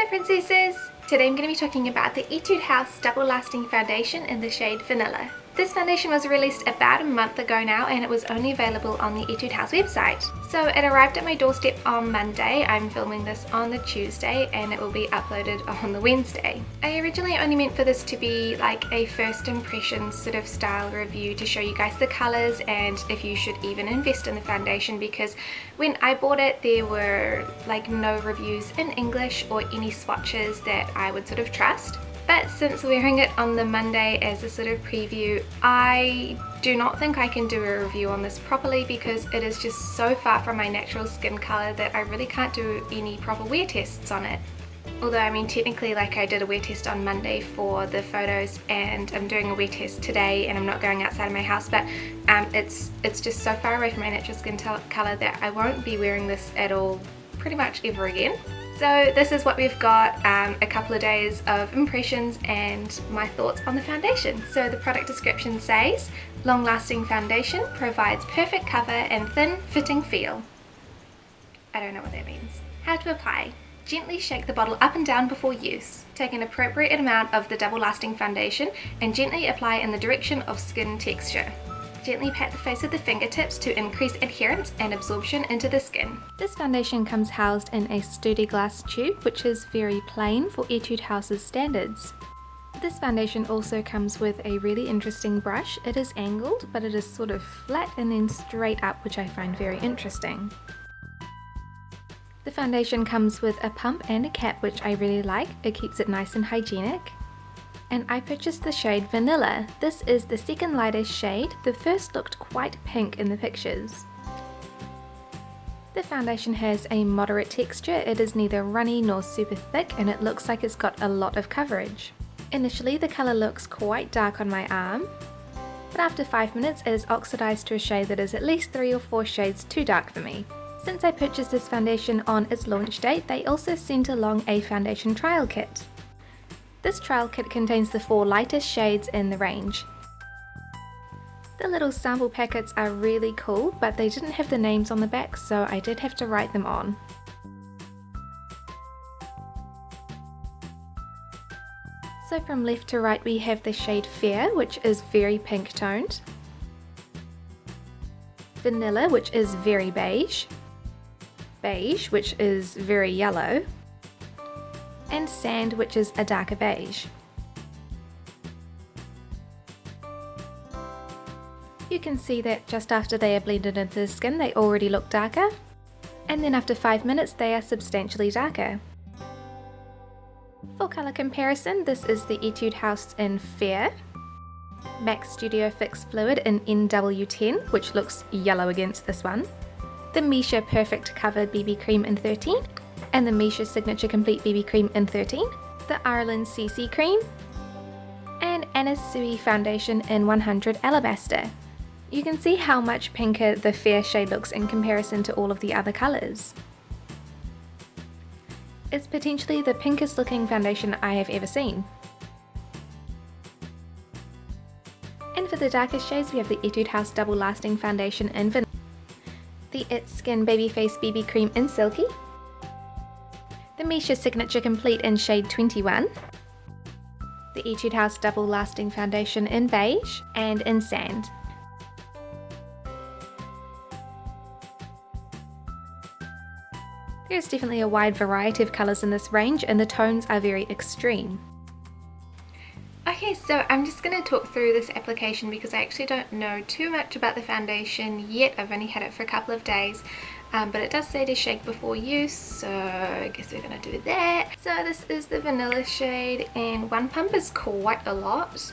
Hello princesses! Today I'm going to be talking about the Etude House Double Lasting Foundation in the shade Vanilla. This foundation was released about a month ago now and it was only available on the Etude House website. So it arrived at my doorstep on Monday. I'm filming this on the Tuesday and it will be uploaded on the Wednesday. I originally only meant for this to be like a first impression sort of style review to show you guys the colours and if you should even invest in the foundation, because when I bought it there were like no reviews in English or any swatches that I would sort of trust. But since wearing it on the Monday as a sort of preview, I do not think I can do a review on this properly because it is just so far from my natural skin colour that I really can't do any proper wear tests on it. Although I mean technically, like, I did a wear test on Monday for the photos and I'm doing a wear test today and I'm not going outside of my house, but it's just so far away from my natural skin colour that I won't be wearing this at all pretty much ever again. So this is what we've got, a couple of days of impressions and my thoughts on the foundation. So the product description says, long-lasting foundation, provides perfect cover and thin fitting feel. I don't know what that means. How to apply. Gently shake the bottle up and down before use. Take an appropriate amount of the double lasting foundation and gently apply in the direction of skin texture. Gently pat the face with the fingertips to increase adherence and absorption into the skin. This foundation comes housed in a sturdy glass tube, which is very plain for Etude House's standards. This foundation also comes with a really interesting brush. It is angled, but it is sort of flat and then straight up, which I find very interesting. The foundation comes with a pump and a cap, which I really like. It keeps it nice and hygienic. And I purchased the shade Vanilla. This is the second lightest shade. The first looked quite pink in the pictures. The foundation has a moderate texture. It is neither runny nor super thick and it looks like it's got a lot of coverage. Initially the colour looks quite dark on my arm, but after 5 minutes it is oxidized to a shade that is at least 3 or 4 shades too dark for me. Since I purchased this foundation on its launch date, they also sent along a foundation trial kit. This trial kit contains the 4 lightest shades in the range. The little sample packets are really cool, but they didn't have the names on the back, so I did have to write them on. So from left to right we have the shade Fair, which is very pink toned. Vanilla, which is very beige. Beige, which is very yellow. And Sand, which is a darker beige. You can see that just after they are blended into the skin they already look darker, and then after 5 minutes they are substantially darker. For colour comparison, this is the Etude House in Fair, MAC Studio Fix Fluid in NW10, which looks yellow against this one, the Misha Perfect Cover BB Cream in 13, and the Misha Signature Complete BB Cream in 13, the Ireland CC Cream, and Anna's Sui Foundation in 100 Alabaster. You can see how much pinker the Fair shade looks in comparison to all of the other colours. It's potentially the pinkest looking foundation I have ever seen. And for the darkest shades we have the Etude House Double Lasting Foundation in Vanilla, the It Skin Babyface BB Cream in Silky, the Misha Signature Complete in shade 21, the Etude House Double Lasting Foundation in Beige, and in Sand. There's definitely a wide variety of colours in this range and the tones are very extreme. Okay, so I'm just going to talk through this application because I actually don't know too much about the foundation yet. I've only had it for a couple of days. But it does say to shake before use, so I guess we're going to do that. So this is the Vanilla shade and one pump is quite a lot.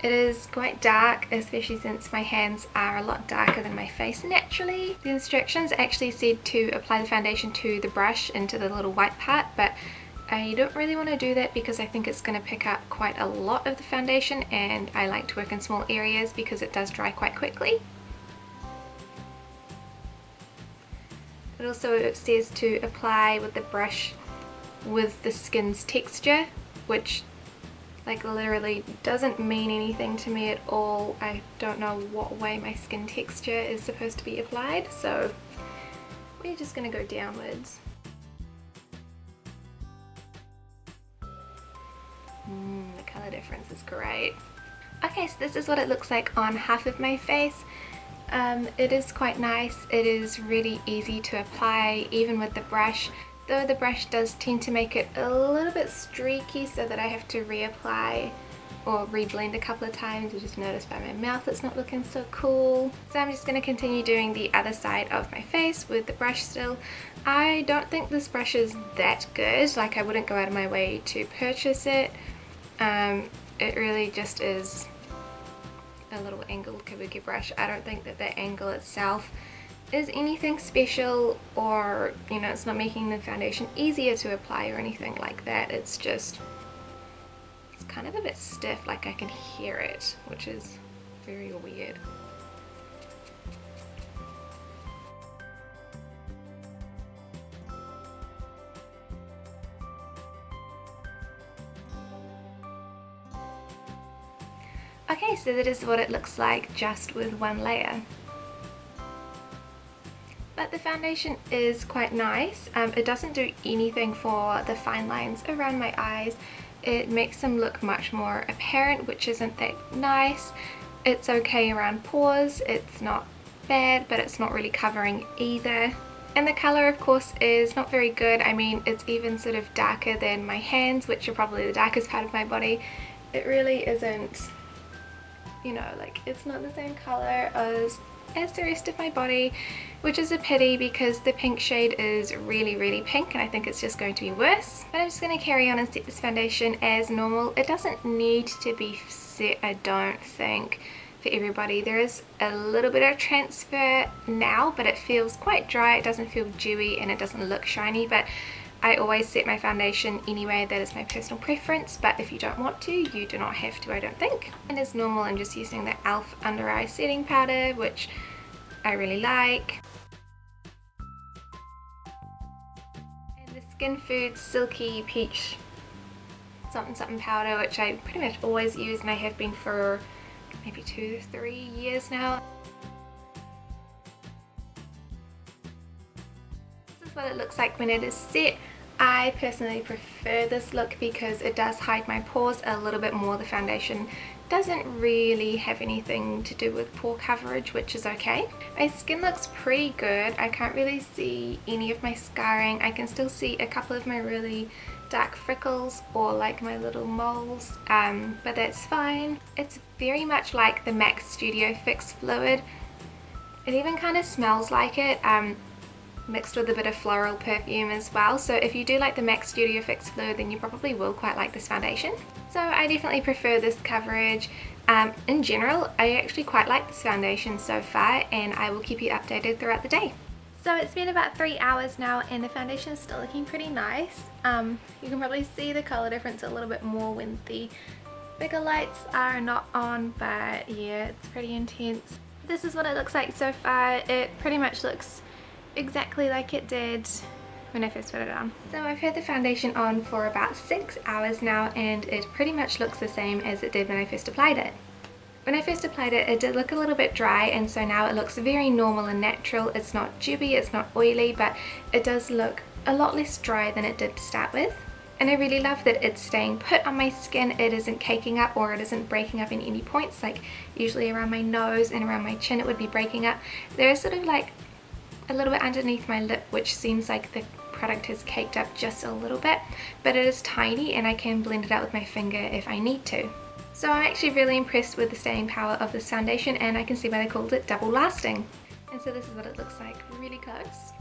It is quite dark, especially since my hands are a lot darker than my face naturally. The instructions actually said to apply the foundation to the brush into the little white part, but I don't really want to do that because I think it's going to pick up quite a lot of the foundation and I like to work in small areas because it does dry quite quickly. It also says to apply with the brush with the skin's texture, which like literally doesn't mean anything to me at all. I don't know what way my skin texture is supposed to be applied, so we're just going to go downwards. color difference is great. Okay, so this is what it looks like on half of my face. It is quite nice. It is really easy to apply even with the brush, though the brush does tend to make it a little bit streaky so that I have to reapply or reblend a couple of times. I just noticed by my mouth it's not looking so cool. So I'm just going to continue doing the other side of my face with the brush still. I don't think this brush is that good, like I wouldn't go out of my way to purchase it. It really just is a little angled kabuki brush. I don't think that the angle itself is anything special, or you know, it's not making the foundation easier to apply or anything like that. It's just, it's kind of a bit stiff, like I can hear it, which is very weird. Okay, so that is what it looks like just with one layer. But the foundation is quite nice. It doesn't do anything for the fine lines around my eyes. It makes them look much more apparent, which isn't that nice. It's okay around pores. It's not bad, but it's not really covering either. And the color, of course, is not very good. I mean, it's even sort of darker than my hands, which are probably the darkest part of my body. It really isn't, you know, like it's not the same color as the rest of my body, which is a pity because the pink shade is really, really pink and I think it's just going to be worse. But I'm just going to carry on and set this foundation as normal. It doesn't need to be set, I don't think, for everybody. There is a little bit of transfer now, but it feels quite dry. It doesn't feel dewy and it doesn't look shiny, but I always set my foundation anyway. That is my personal preference, but if you don't want to, you do not have to, I don't think. And as normal, I'm just using the e.l.f. under eye setting powder, which I really like. And the Skinfood Silky Peach something something powder, which I pretty much always use and I have been for maybe 2 to 3 years now. This is what it looks like when it is set. I personally prefer this look because it does hide my pores a little bit more. The foundation doesn't really have anything to do with pore coverage, which is okay. My skin looks pretty good. I can't really see any of my scarring. I can still see a couple of my really dark freckles or like my little moles, but that's fine. It's very much like the MAC Studio Fix fluid. It even kind of smells like it, mixed with a bit of floral perfume as well. So if you do like the MAC Studio Fix fluid, then you probably will quite like this foundation. So I definitely prefer this coverage. In general, I actually quite like this foundation so far, and I will keep you updated throughout the day. So it's been about 3 hours now and the foundation is still looking pretty nice. You can probably see the color difference a little bit more when the bigger lights are not on, but yeah, it's pretty intense. This is what it looks like so far. It pretty much looks exactly like it did when I first put it on. So I've had the foundation on for about 6 hours now and it pretty much looks the same as it did when I first applied it. When I first applied it, it did look a little bit dry, and so now it looks very normal and natural. It's not dewy, it's not oily, but it does look a lot less dry than it did to start with. And I really love that it's staying put on my skin. It isn't caking up or it isn't breaking up in any points, like usually around my nose and around my chin it would be breaking up. There is sort of like a little bit underneath my lip, which seems like the product has caked up just a little bit, but it is tiny and I can blend it out with my finger if I need to. So I'm actually really impressed with the staying power of this foundation, and I can see why they called it double lasting. And so this is what it looks like really close.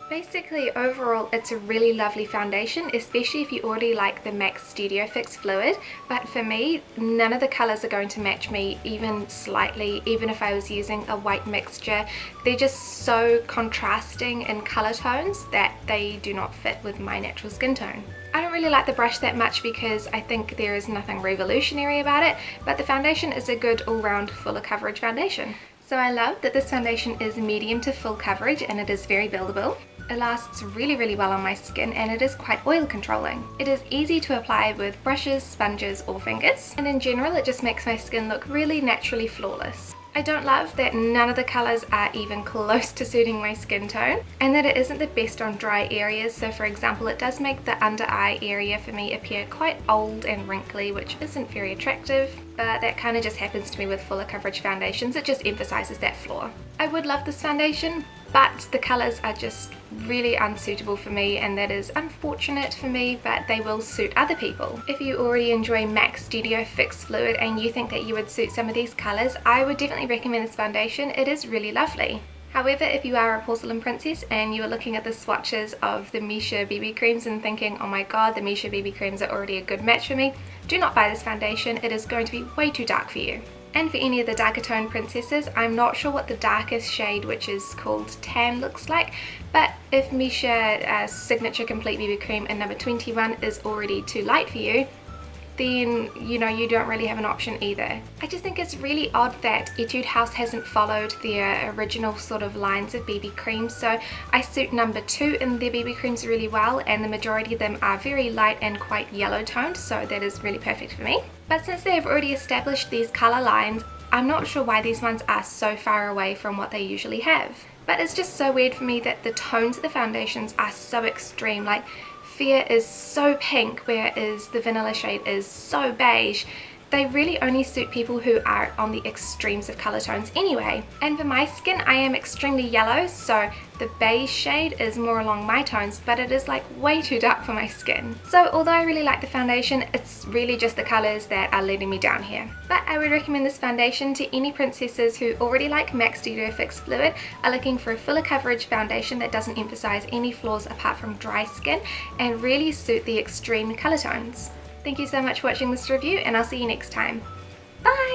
Basically, overall, it's a really lovely foundation, especially if you already like the MAC Studio Fix fluid. But for me, none of the colors are going to match me even slightly, even if I was using a white mixture. They're just so contrasting in color tones that they do not fit with my natural skin tone. I don't really like the brush that much because I think there is nothing revolutionary about it, but the foundation is a good all-round fuller coverage foundation. So I love that this foundation is medium to full coverage and it is very buildable. It lasts really, really well on my skin and it is quite oil controlling. It is easy to apply with brushes, sponges or fingers, and in general it just makes my skin look really naturally flawless. I don't love that none of the colours are even close to suiting my skin tone, and that it isn't the best on dry areas. So for example, it does make the under eye area for me appear quite old and wrinkly, which isn't very attractive, but that kind of just happens to me with fuller coverage foundations. It just emphasises that flaw. I would love this foundation, but the colours are just really unsuitable for me, and that is unfortunate for me, but they will suit other people. If you already enjoy MAC Studio Fix Fluid and you think that you would suit some of these colours, I would definitely recommend this foundation. It is really lovely. However, if you are a porcelain princess and you are looking at the swatches of the Missha BB creams and thinking, oh my god, the Missha BB creams are already a good match for me, do not buy this foundation. It is going to be way too dark for you. And for any of the darker tone princesses, I'm not sure what the darkest shade, which is called Tan, looks like, but if Missha Signature Complete BB Cream in number 21 is already too light for you, then you know you don't really have an option either. I just think it's really odd that Etude House hasn't followed their original sort of lines of BB creams. So I suit number 2 in their BB creams really well, and the majority of them are very light and quite yellow toned, so that is really perfect for me. But since they have already established these colour lines, I'm not sure why these ones are so far away from what they usually have. But it's just so weird for me that the tones of the foundations are so extreme. Like Fear is so pink, whereas the vanilla shade is so beige. They really only suit people who are on the extremes of colour tones anyway. And for my skin, I am extremely yellow, so the beige shade is more along my tones, but it is like way too dark for my skin. So although I really like the foundation, it's really just the colours that are letting me down here. But I would recommend this foundation to any princesses who already like MAC Studio Fix Fluid, are looking for a fuller coverage foundation that doesn't emphasise any flaws apart from dry skin, and really suit the extreme colour tones. Thank you so much for watching this review, and I'll see you next time. Bye!